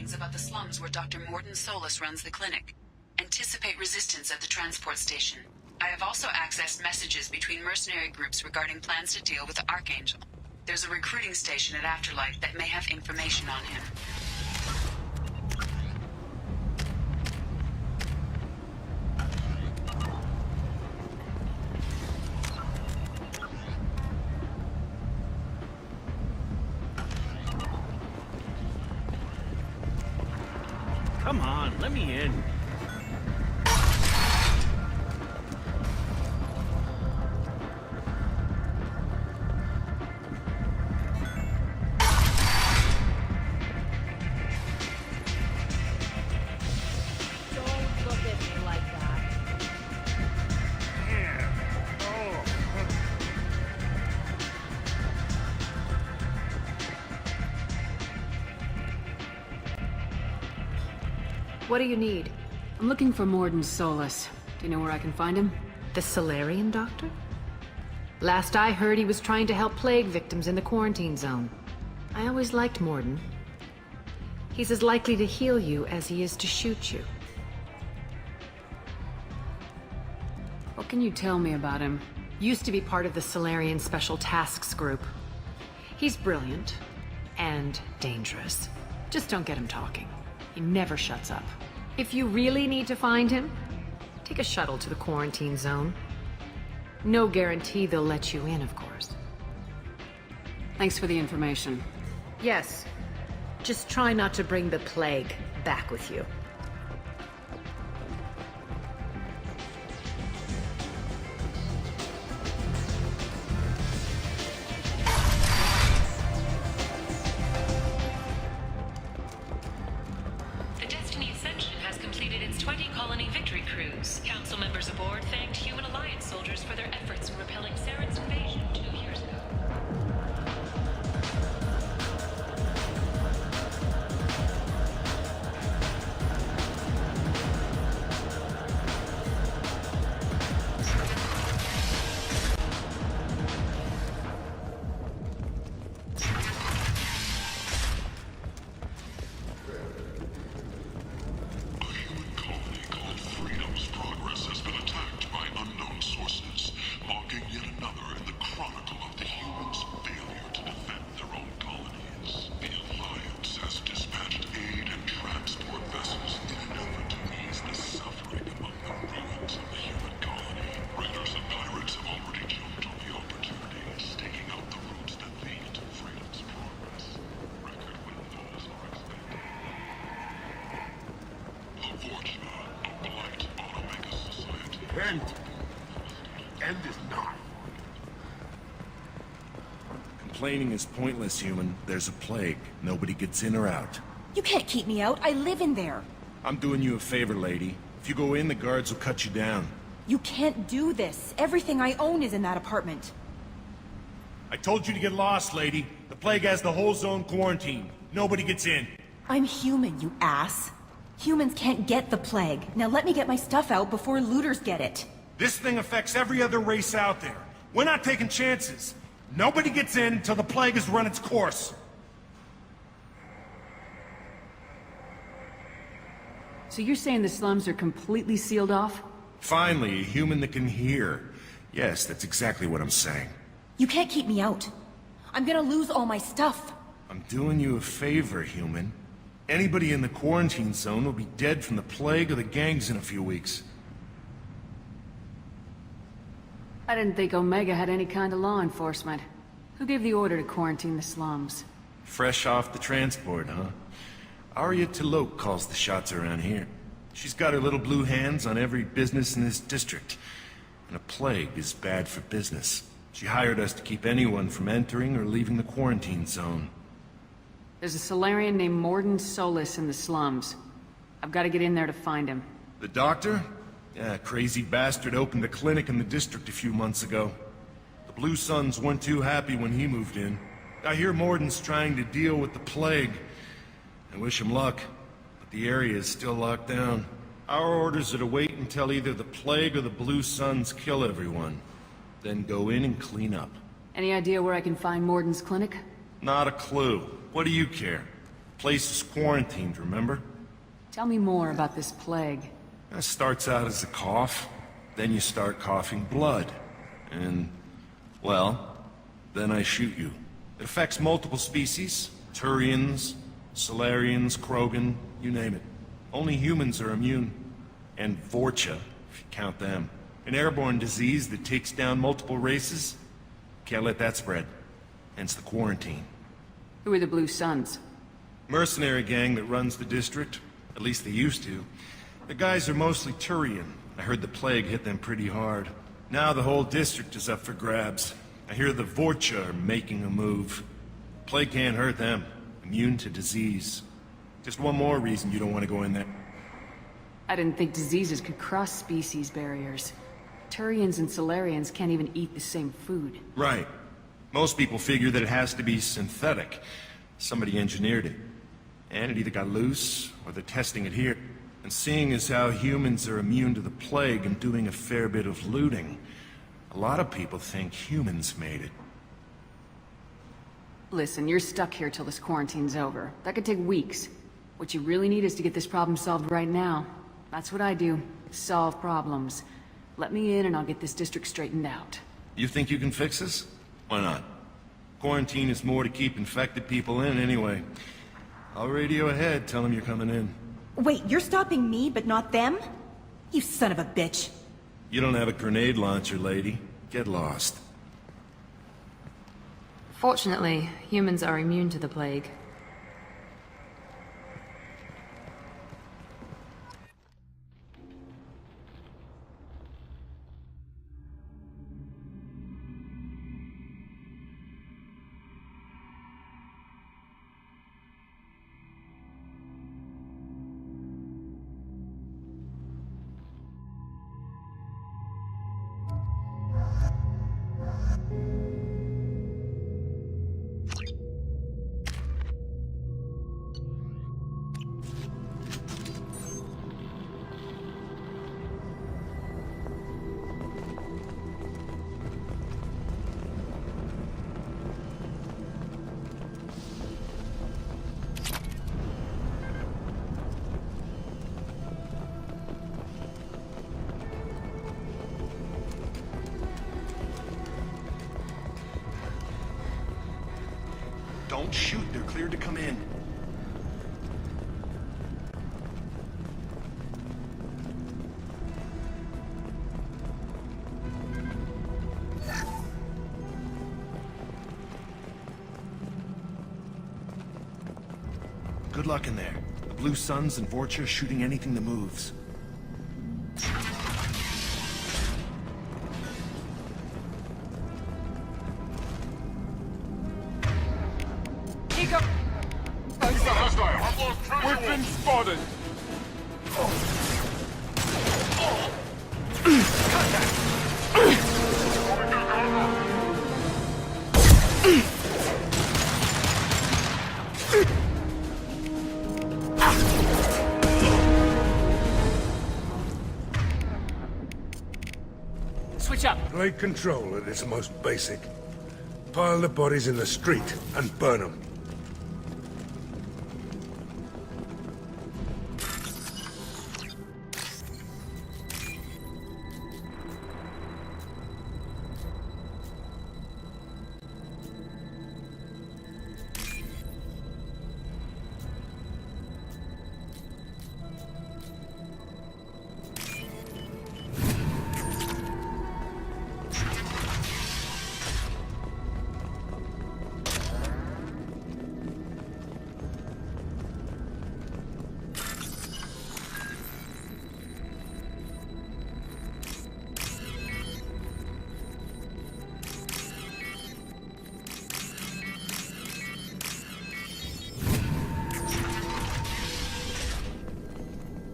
warnings about the slums where Dr. Morden Solis runs the clinic. Anticipate resistance at the transport station. I have also accessed messages between mercenary groups regarding plans to deal with the Archangel. There's a recruiting station at Afterlife that may have information on him. Come on, let me in. What do you need? I'm looking for Morden Solis. Do you know where I can find him? The Solarian doctor? Last I heard, he was trying to help plague victims in the quarantine zone. I always liked Morden. He's as likely to heal you as he is to shoot you. What can you tell me about him? Used to be part of the Solarian Special Tasks Group. He's brilliant and dangerous. Just don't get him talking. He never shuts up. If you really need to find him, take a shuttle to the quarantine zone. No guarantee they'll let you in, of course. Thanks for the information. Yes. Just try not to bring the plague back with you. Council members aboard thanked Human Alliance soldiers for their efforts in repelling Saren's invasion 2 years ago. End is not. Complaining is pointless, human. There's a plague. Nobody gets in or out. You can't keep me out. I live in there. I'm doing you a favor, lady. If you go in, the guards will cut you down. You can't do this. Everything I own is in that apartment. I told you to get lost, lady. The plague has the whole zone quarantined. Nobody gets in. I'm human, you ass. Humans can't get the plague. Now let me get my stuff out before looters get it. This thing affects every other race out there. We're not taking chances. Nobody gets in until the plague has run its course. So you're saying the slums are completely sealed off? Finally, a human that can hear. Yes, that's exactly what I'm saying. You can't keep me out. I'm gonna lose all my stuff. I'm doing you a favor, human. Anybody in the quarantine zone will be dead from the plague or the gangs in a few weeks. I didn't think Omega had any kind of law enforcement. Who gave the order to quarantine the slums? Fresh off the transport, huh? Arya Tilok calls the shots around here. She's got her little blue hands on every business in this district. And a plague is bad for business. She hired us to keep anyone from entering or leaving the quarantine zone. There's a Solarian named Morden Solis in the slums. I've got to get in there to find him. The doctor? Yeah, crazy bastard opened a clinic in the district a few months ago. The Blue Suns weren't too happy when he moved in. I hear Morden's trying to deal with the plague. I wish him luck, but the area is still locked down. Our orders are to wait until either the plague or the Blue Suns kill everyone. Then go in and clean up. Any idea where I can find Morden's clinic? Not a clue. What do you care? Place is quarantined, remember? Tell me more about this plague. It starts out as a cough, then you start coughing blood. And, well, then I shoot you. It affects multiple species. Turians, Solarians, Krogan, you name it. Only humans are immune. And Vorcha, if you count them. An airborne disease that takes down multiple races. Can't let that spread. Hence the quarantine. Who are the Blue Suns? Mercenary gang that runs the district. At least they used to. The guys are mostly Turian. I heard the plague hit them pretty hard. Now the whole district is up for grabs. I hear the Vorcha are making a move. Plague can't hurt them. Immune to disease. Just one more reason you don't want to go in there. I didn't think diseases could cross species barriers. Turians and Solarians can't even eat the same food. Right. Most people figure that it has to be synthetic. Somebody engineered it. And it either got loose, or they're testing it here. And seeing as how humans are immune to the plague and doing a fair bit of looting, a lot of people think humans made it. Listen, you're stuck here till this quarantine's over. That could take weeks. What you really need is to get this problem solved right now. That's what I do. Solve problems. Let me in and I'll get this district straightened out. You think you can fix this? Why not? Quarantine is more to keep infected people in anyway. I'll radio ahead, tell them you're coming in. Wait, you're stopping me, but not them? You son of a bitch. You don't have a grenade launcher, lady. Get lost. Fortunately, humans are immune to the plague. Don't shoot, they're cleared to come in. Good luck in there. The Blue Suns and Vorcha are shooting anything that moves. We've been spotted! Switch up! Plague control at its most basic. Pile the bodies in the street and burn them.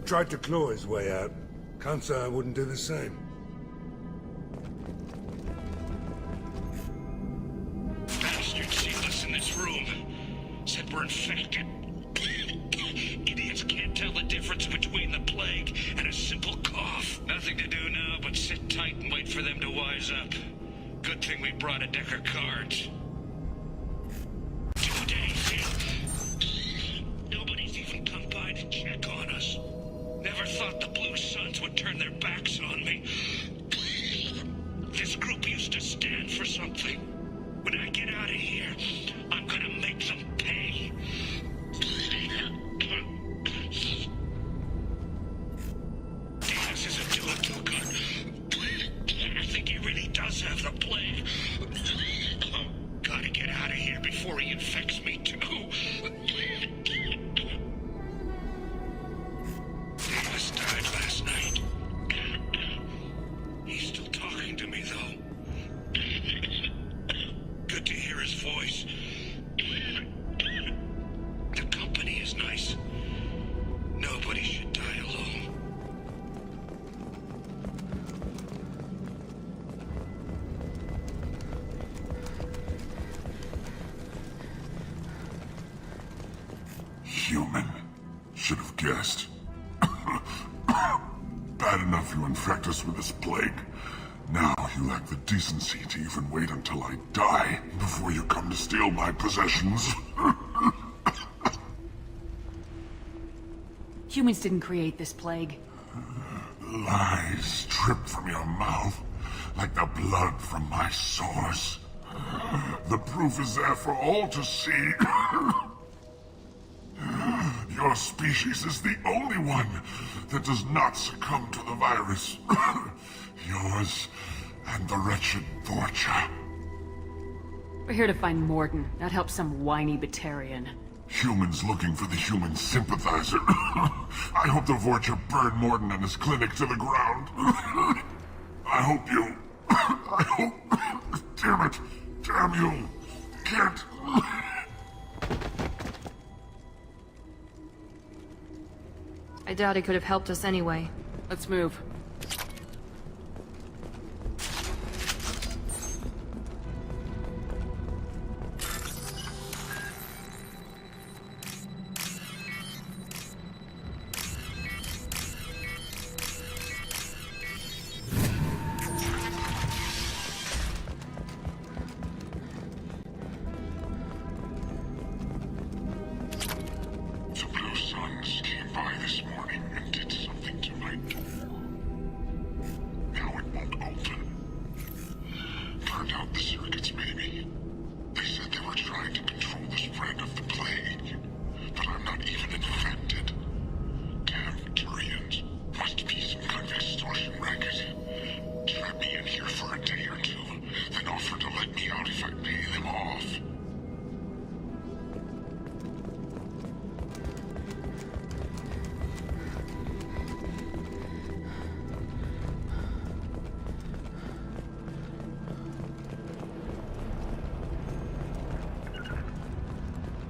Tried to claw his way out. Can't say I wouldn't do the same. Bastards seen us in this room. Said we're infected. Idiots can't tell the difference between the plague and a simple cough. Nothing to do now but sit tight and wait for them to wise up. Good thing we brought a deck of cards. 2 days in. turn their backs on me. This group used to stand for something. When I get out of here, I'm gonna make them pay. Dennis isn't doing too good. I think he really does have the plague. Gotta get out of here before he infects me too. Dennis died last night. He's still talking to me, though. Good to hear his voice. The company is nice. Nobody should die alone. Human. Should have guessed. Bad enough you infect us with this plague. Now you lack the decency to even wait until I die before you come to steal my possessions. Humans didn't create this plague. Lies drip from your mouth like the blood from my sores. The proof is there for all to see. Your species is the only one that does not succumb to the virus. Yours and the wretched Vorcha. We're here to find Morden, not help some whiny Batarian. Humans looking for the human sympathizer. I hope the Vorcha burn Morden and his clinic to the ground. I hope you... I hope... Damn it. Damn you. Can't... I doubt he could have helped us anyway. Let's move.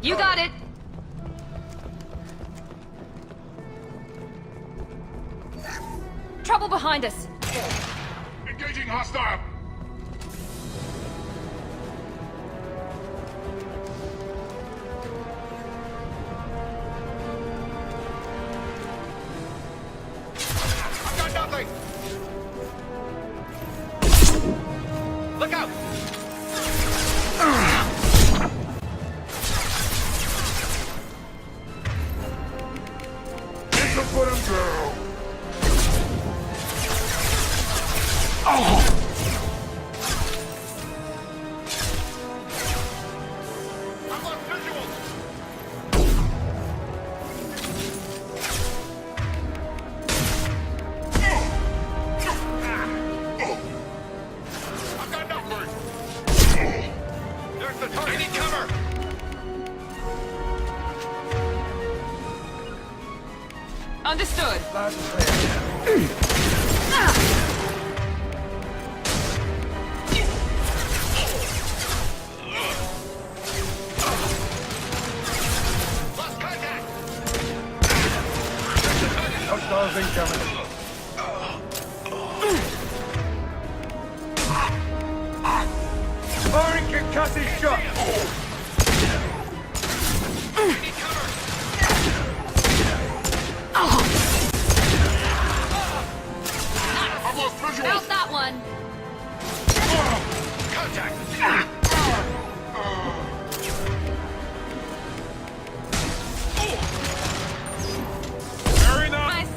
You got it! Trouble behind us! Engaging hostile! I got nothing! Look out! Put him down! I'm on visual! I've got nothing! There's the target! I need cover! Understood. Lost contact! Hostiles incoming. Firing concussive shot! I need cover! I've lost visual! How's that one? Contact! Nice.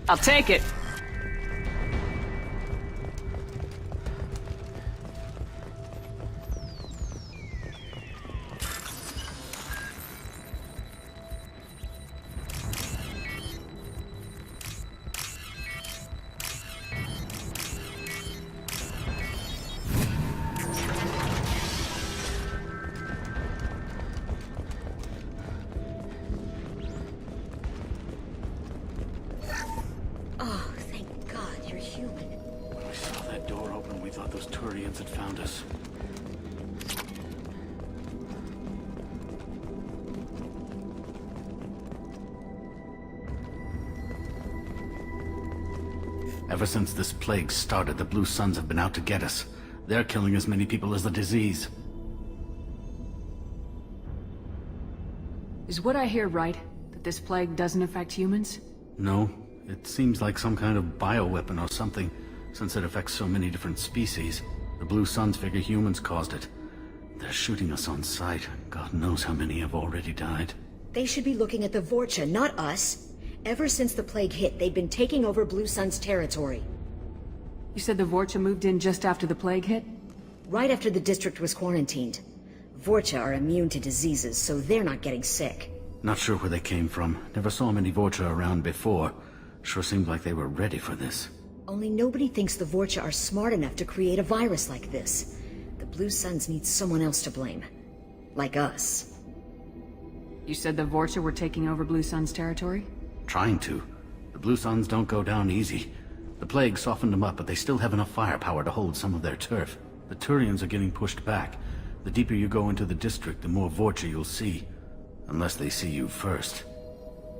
I'll take it. Oh, thank God you're human. When we saw that door open, we thought those Turians had found us. Ever since this plague started, the Blue Suns have been out to get us. They're killing as many people as the disease. Is what I hear right? That this plague doesn't affect humans? No, it seems like some kind of bioweapon or something, since it affects so many different species. The Blue Suns figure humans caused it. They're shooting us on sight. God knows how many have already died. They should be looking at the Vorcha, not us. Ever since the plague hit, they've been taking over Blue Sun's territory. You said the Vorcha moved in just after the plague hit? Right after the district was quarantined. Vorcha are immune to diseases, so they're not getting sick. Not sure where they came from. Never saw many Vorcha around before. Sure seemed like they were ready for this. Only nobody thinks the Vorcha are smart enough to create a virus like this. The Blue Suns need someone else to blame. Like us. You said the Vorcha were taking over Blue Sun's territory? Trying to. The Blue Suns don't go down easy. The plague softened them up, but they still have enough firepower to hold some of their turf. The Turians are getting pushed back. The deeper you go into the district, the more Vorcha you'll see. Unless they see you first.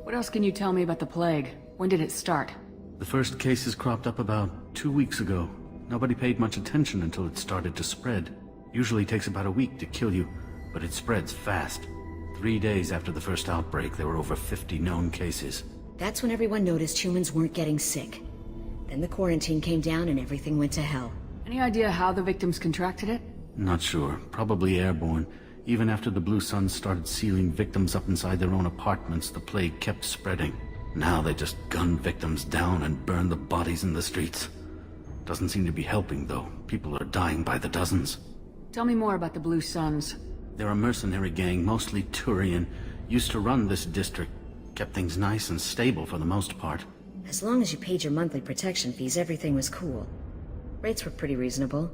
What else can you tell me about the plague? When did it start? The first cases cropped up about 2 weeks ago. Nobody paid much attention until it started to spread. Usually takes about a week to kill you, but it spreads fast. 3 days after the first outbreak, there were over 50 known cases. That's when everyone noticed humans weren't getting sick. Then the quarantine came down and everything went to hell. Any idea how the victims contracted it? Not sure. Probably airborne. Even after the Blue Suns started sealing victims up inside their own apartments, the plague kept spreading. Now they just gun victims down and burn the bodies in the streets. Doesn't seem to be helping, though. People are dying by the dozens. Tell me more about the Blue Suns. They're a mercenary gang, mostly Turian. Used to run this district. Kept things nice and stable for the most part. As long as you paid your monthly protection fees, everything was cool. Rates were pretty reasonable.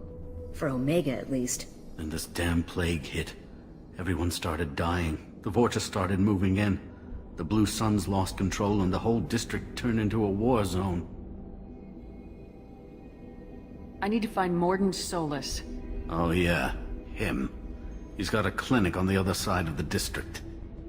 For Omega, at least. Then this damn plague hit. Everyone started dying. The Vorcha started moving in. The Blue Suns lost control and the whole district turned into a war zone. I need to find Morden Solus. Oh yeah, him. He's got a clinic on the other side of the district.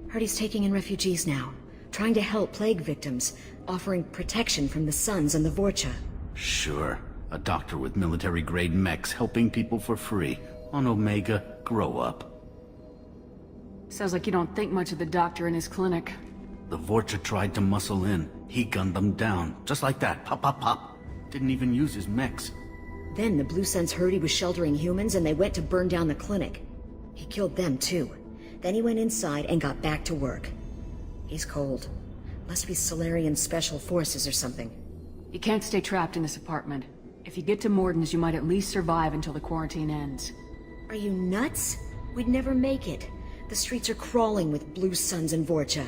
Heard he's taking in refugees now. Trying to help plague victims. Offering protection from the Suns and the Vorcha. Sure. A doctor with military-grade mechs helping people for free. On Omega, grow up. Sounds like you don't think much of the doctor in his clinic. The Vorcha tried to muscle in. He gunned them down. Just like that. Pop, pop, pop. Didn't even use his mechs. Then the Blue Suns heard he was sheltering humans and they went to burn down the clinic. He killed them too. Then he went inside and got back to work. He's cold. Must be Solarian Special Forces or something. You can't stay trapped in this apartment. If you get to Morden's, you might at least survive until the quarantine ends. Are you nuts? We'd never make it. The streets are crawling with Blue Suns and Vorcha.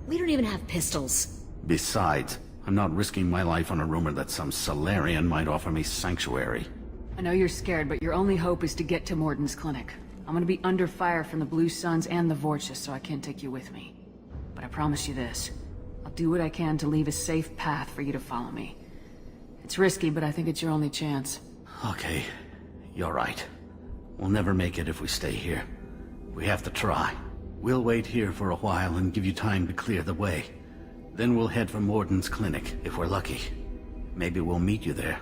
We don't even have pistols. Besides, I'm not risking my life on a rumor that some Solarian might offer me sanctuary. I know you're scared, but your only hope is to get to Morden's clinic. I'm gonna be under fire from the Blue Suns and the Vorcha, so I can't take you with me. But I promise you this. I'll do what I can to leave a safe path for you to follow me. It's risky, but I think it's your only chance. Okay, you're right. We'll never make it if we stay here. We have to try. We'll wait here for a while and give you time to clear the way. Then we'll head for Morden's clinic, if we're lucky. Maybe we'll meet you there.